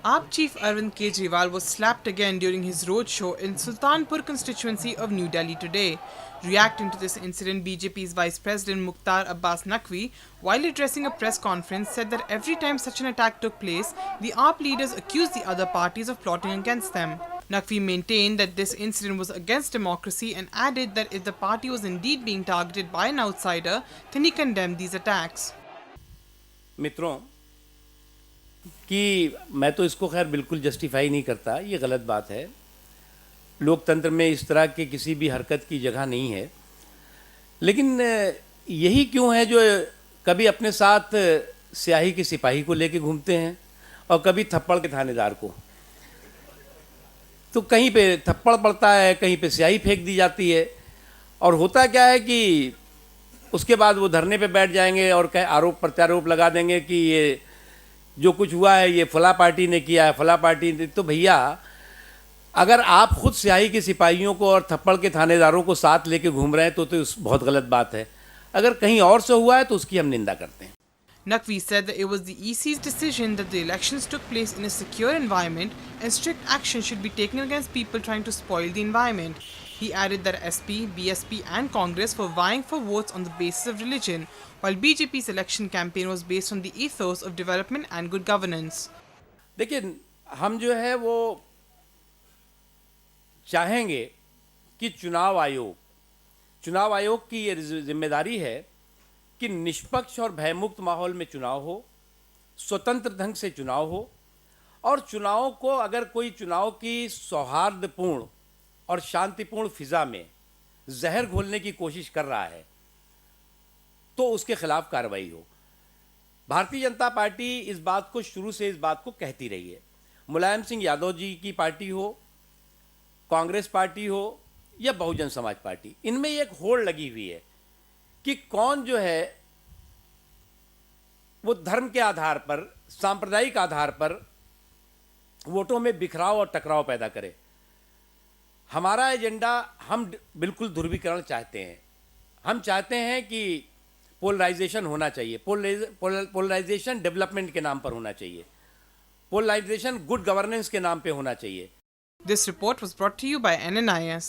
AAP chief Arvind Kejriwal was slapped again during his roadshow in Sultanpur constituency of New Delhi today. Reacting to this incident, BJP's Vice President Mukhtar Abbas Naqvi, while addressing a press conference, said that every time such an attack took place, the AAP leaders accused the other parties of plotting against them. Naqvi maintained that this incident was against democracy and added that if the party was indeed being targeted by an outsider, then he condemned these attacks. मित्रों कि मैं तो इसको खैर बिल्कुल justify नहीं करता, ये गलत बात है। लोकतंत्र में इस तरह के किसी भी हरकत की जगह नहीं है। लेकिन यही क्यों है जो कभी अपने साथ स्याही के सिपाही को लेके घूमते हैं और कभी थप्पड़ के थानेदार को। तो कहीं पे थप्पड़ पड़ता है, कहीं पे स्याही फेंक दी जाती है और होता क्या है कि उसके बाद वो धरने पे बैठ जाएंगे और कई आरोप प्रत्यारोप लगा देंगे कि ये जो कुछ हुआ है ये फला पार्टी ने किया है, फला पार्टी ने। तो भैया अगर आप खुद स्याही के सिपाहियों को और थप्पड़ के थानेदारों को साथ लेके घूम रहे हैं तो बहुत गलत बात है। अगर कहीं और से हुआ है तो उसकी हम निंदा करते हैं। Naqvi said that it was the EC's decision that the elections took place in a secure environment and strict action should be taken against people trying to spoil the environment. He added that SP, BSP and Congress were vying for votes on the basis of religion, while BJP's election campaign was based on the ethos of development and good governance. देखिए हम जो है वो चाहेंगे कि चुनाव आयोग की ये जिम्मेदारी है कि निष्पक्ष और भयमुक्त माहौल में चुनाव हो, स्वतंत्र ढंग से चुनाव हो और चुनाव को अगर कोई चुनाव की सौहार्दपूर्ण और शांतिपूर्ण फिजा में जहर घोलने की कोशिश कर रहा है तो उसके खिलाफ कार्रवाई हो। भारतीय जनता पार्टी इस बात को शुरू से इस बात को कहती रही है। मुलायम सिंह यादव जी की पार्टी हो, कांग्रेस पार्टी हो या बहुजन समाज पार्टी, इनमें एक होड़ लगी हुई है कि कौन जो है वो धर्म के आधार पर, सांप्रदायिक आधार पर वोटों में बिखराव और टकराव पैदा करे। हमारा एजेंडा, हम बिल्कुल ध्रुवीकरण चाहते हैं। हम चाहते हैं कि पोलराइजेशन होना चाहिए। पोलराइजेशन डेवलपमेंट के नाम पर होना चाहिए। पोलराइजेशन गुड गवर्नेंस के नाम पे होना चाहिए। This report was brought to you by NNIS.